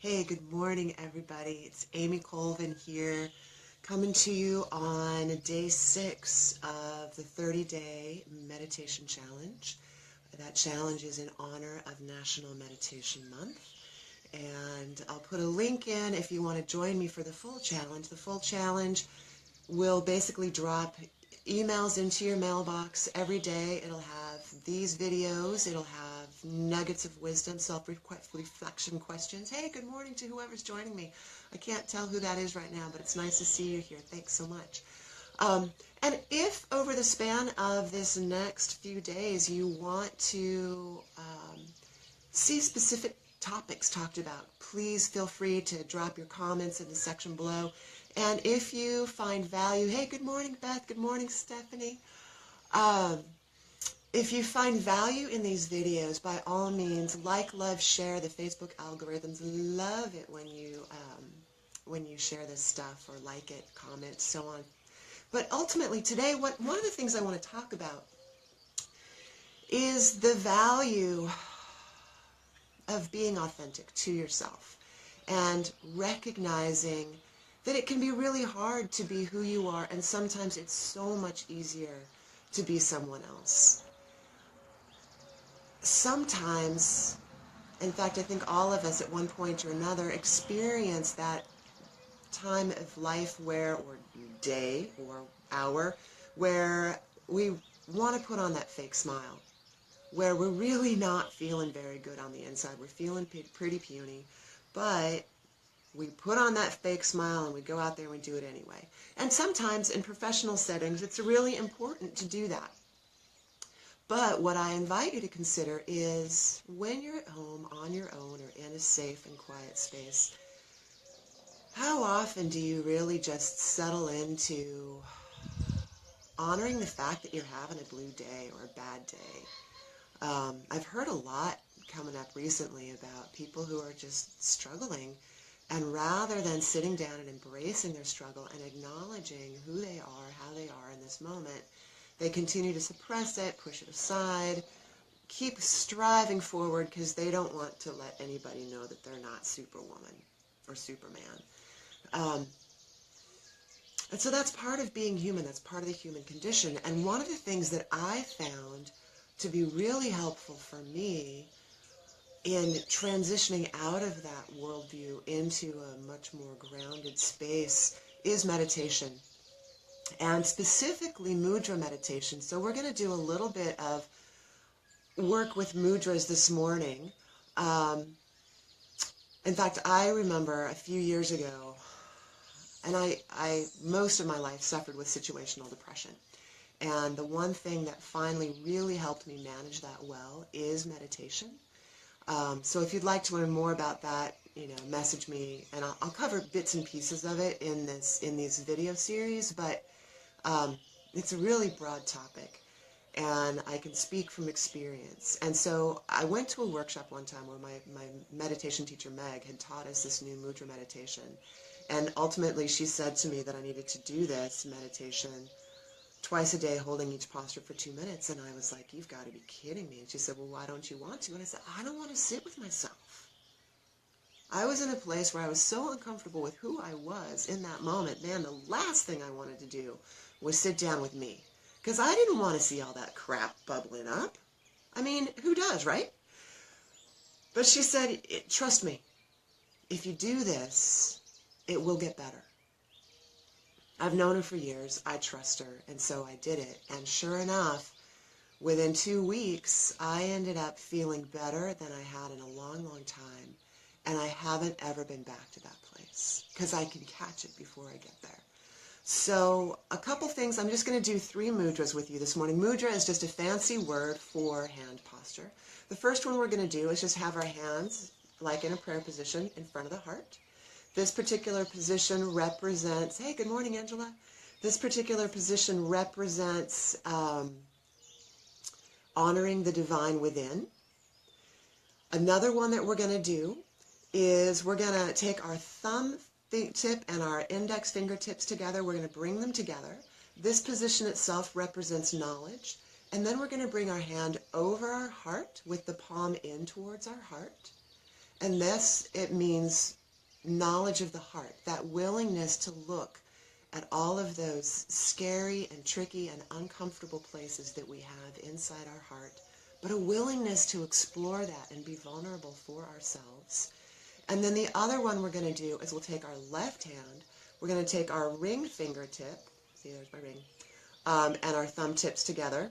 Hey, good morning, everybody. It's Amy Colvin here, coming to you on day 6 of the 30-day meditation challenge. That challenge is in honor of National Meditation Month. And I'll put a link in if you want to join me for the full challenge. The full challenge will basically drop emails into your mailbox every day. It'll have these videos. It'll have nuggets of wisdom, self-reflection questions. Hey, good morning to whoever's joining me. I can't tell who that is right now, but it's nice to see you here. Thanks so much. And if over the span of this next few days you want to see specific topics talked about, please feel free to drop your comments in the section below. And if you find value, hey, good morning, Beth. Good morning, Stephanie. If you find value in these videos, by all means, like, love, share. The Facebook algorithms love it when you share this stuff or like it, comment, so on. But ultimately, today, one of the things I want to talk about is the value of being authentic to yourself and recognizing that it can be really hard to be who you are, and sometimes it's so much easier to be someone else. Sometimes, in fact, I think all of us at one point or another experience that time of life where, or day or hour, where we want to put on that fake smile, where we're really not feeling very good on the inside. We're feeling pretty puny, but we put on that fake smile and we go out there and we do it anyway. And sometimes in professional settings, it's really important to do that. But what I invite you to consider is when you're at home on your own or in a safe and quiet space, how often do you really just settle into honoring the fact that you're having a blue day or a bad day? I've heard a lot coming up recently about people who are just struggling, and rather than sitting down and embracing their struggle and acknowledging who they are, how they are in this moment, they continue to suppress it, push it aside, keep striving forward because they don't want to let anybody know that they're not Superwoman or Superman. And so that's part of being human. That's part of the human condition. And one of the things that I found to be really helpful for me in transitioning out of that worldview into a much more grounded space is meditation, and specifically mudra meditation. So we're going to do a little bit of work with mudras this morning. In fact, I remember a few years ago, and I most of my life suffered with situational depression. And the one thing that finally really helped me manage that well is meditation. So if you'd like to learn more about that, message me, and I'll cover bits and pieces of it in these video series. But it's a really broad topic, and I can speak from experience. And so I went to a workshop one time where my meditation teacher, Meg, had taught us this new mudra meditation. And ultimately, she said to me that I needed to do this meditation twice a day, holding each posture for 2 minutes. And I was like, you've got to be kidding me. And she said, well, why don't you want to? And I said, I don't want to sit with myself. I was in a place where I was so uncomfortable with who I was in that moment. Man, the last thing I wanted to do was sit down with me, because I didn't want to see all that crap bubbling up. I mean, who does, right? But she said, trust me, if you do this, it will get better. I've known her for years. I trust her, and so I did it. And sure enough, within 2 weeks, I ended up feeling better than I had in a long, long time. And I haven't ever been back to that place, because I can catch it before I get there. So a couple things. I'm just going to do 3 mudras with you this morning. Mudra is just a fancy word for hand posture. The first one we're going to do is just have our hands, like in a prayer position, in front of the heart. This particular position represents, hey, good morning, Angela. This particular position represents honoring the divine within. Another one that we're going to do is we're going to take our thumb tip and our index fingertips together. We're going to bring them together. This position itself represents knowledge. And then we're going to bring our hand over our heart with the palm in towards our heart. And this, it means knowledge of the heart, that willingness to look at all of those scary and tricky and uncomfortable places that we have inside our heart, but a willingness to explore that and be vulnerable for ourselves. And then the other one we're going to do is we'll take our left hand, we're going to take our ring fingertip, see there's my ring, and our thumb tips together.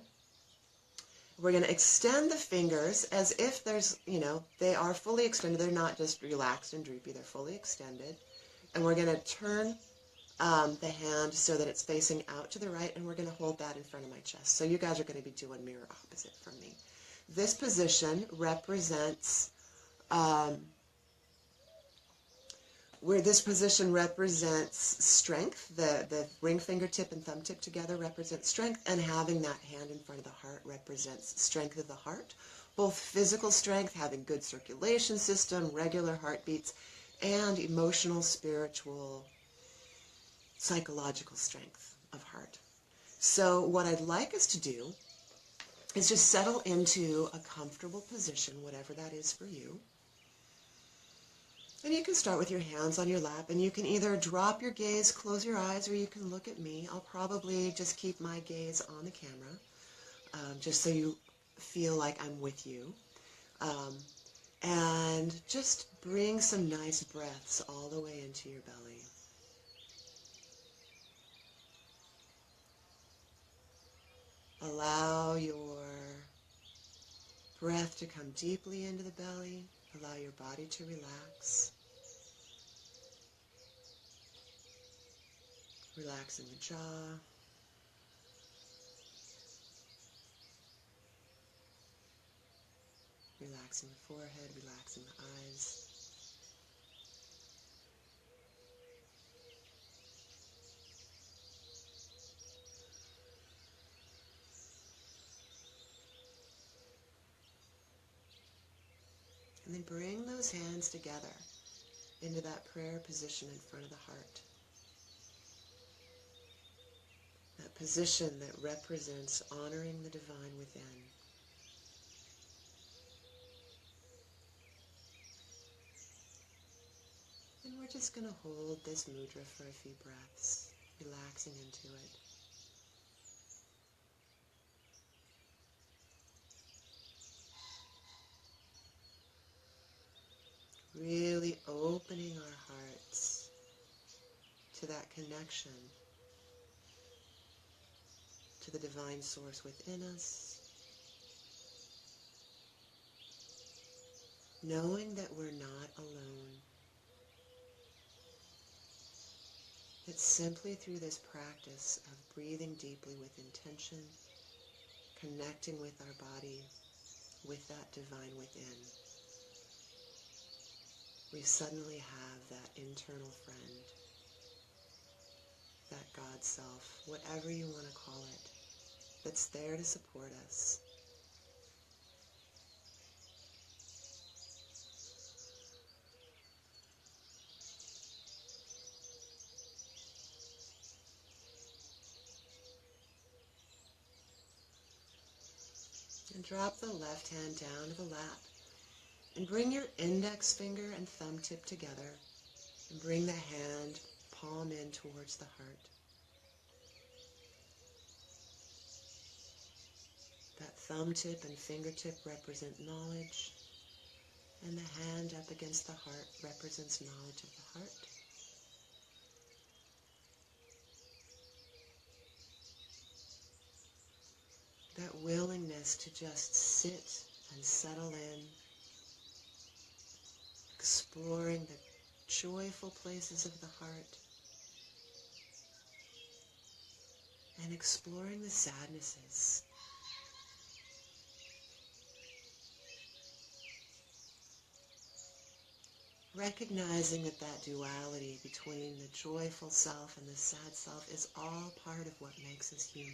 We're going to extend the fingers as if there's, they are fully extended. They're not just relaxed and droopy. They're fully extended. And we're going to turn the hand so that it's facing out to the right, and we're going to hold that in front of my chest. So you guys are going to be doing mirror opposite from me. This position represents strength. The ring fingertip and thumb tip together represent strength, and having that hand in front of the heart represents strength of the heart. Both physical strength, having good circulation system, regular heartbeats, and emotional, spiritual, psychological strength of heart. So what I'd like us to do is just settle into a comfortable position, whatever that is for you. And you can start with your hands on your lap, and you can either drop your gaze, close your eyes, or you can look at me. I'll probably just keep my gaze on the camera, just so you feel like I'm with you. And just bring some nice breaths all the way into your belly. Allow your breath to come deeply into the belly. Allow your body to relax. Relaxing the jaw. Relaxing the forehead, relaxing the eyes. And then bring those hands together into that prayer position in front of the heart. That position that represents honoring the divine within. And we're just going to hold this mudra for a few breaths, relaxing into it. Really opening our hearts to that connection to the divine source within us, knowing that we're not alone, that simply through this practice of breathing deeply with intention, connecting with our body, with that divine within, we suddenly have that internal friend, that God self, whatever you want to call it, that's there to support us. And drop the left hand down to the lap, and bring your index finger and thumb tip together, and bring the hand palm in towards the heart. That thumb tip and fingertip represent knowledge, and the hand up against the heart represents knowledge of the heart. That willingness to just sit and settle in, exploring the joyful places of the heart, and exploring the sadnesses. Recognizing that that duality between the joyful self and the sad self is all part of what makes us human.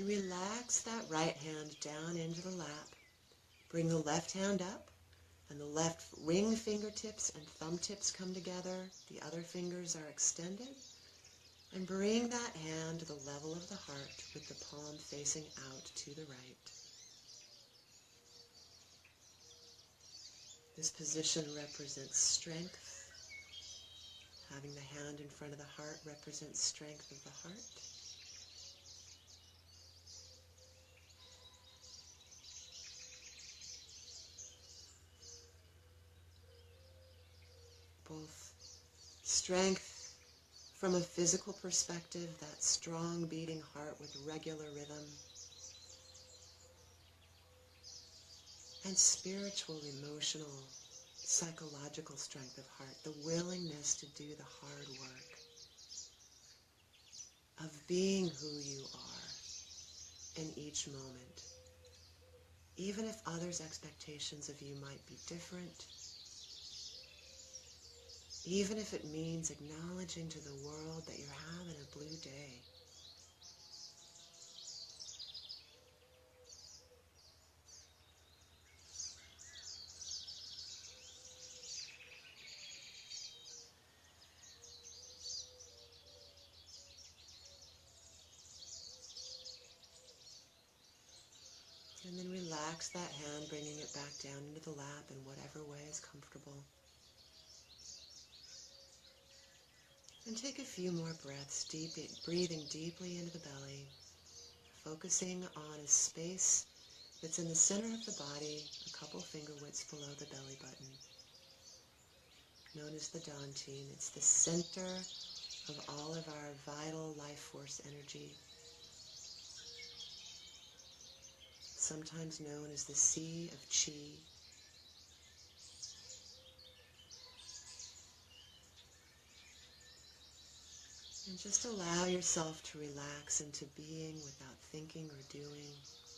You relax that right hand down into the lap. Bring the left hand up, and the left ring fingertips and thumb tips come together. The other fingers are extended. And bring that hand to the level of the heart with the palm facing out to the right. This position represents strength. Having the hand in front of the heart represents strength of the heart. Both strength from a physical perspective, that strong beating heart with regular rhythm, and spiritual, emotional, psychological strength of heart, the willingness to do the hard work of being who you are in each moment, even if others' expectations of you might be different, even if it means acknowledging to the world that you're having a blue day. And then relax that hand, bringing it back down into the lap in whatever way is comfortable. And take a few more breaths, breathing deeply into the belly, focusing on a space that's in the center of the body, a couple finger widths below the belly button, known as the Dantine. It's the center of all of our vital life force energy, sometimes known as the Sea of Chi. And just allow yourself to relax into being without thinking or doing,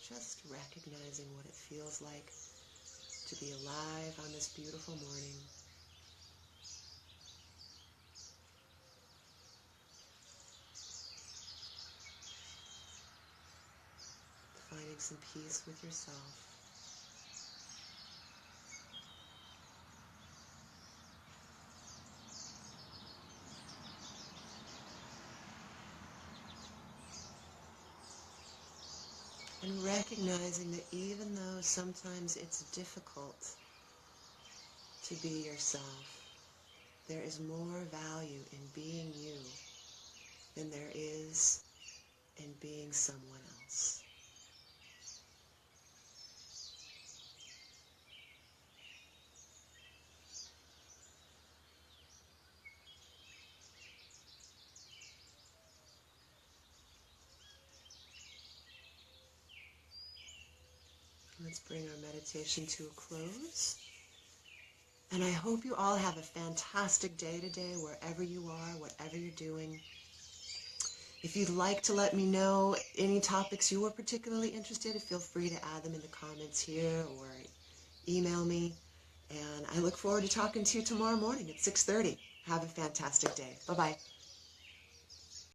just recognizing what it feels like to be alive on this beautiful morning. Finding some peace with yourself. And recognizing that even though sometimes it's difficult to be yourself, there is more value in being you than there is in being someone else. Let's bring our meditation to a close. And I hope you all have a fantastic day today, wherever you are, whatever you're doing. If you'd like to let me know any topics you were particularly interested in, feel free to add them in the comments here or email me. And I look forward to talking to you tomorrow morning at 6:30. Have a fantastic day. Bye-bye.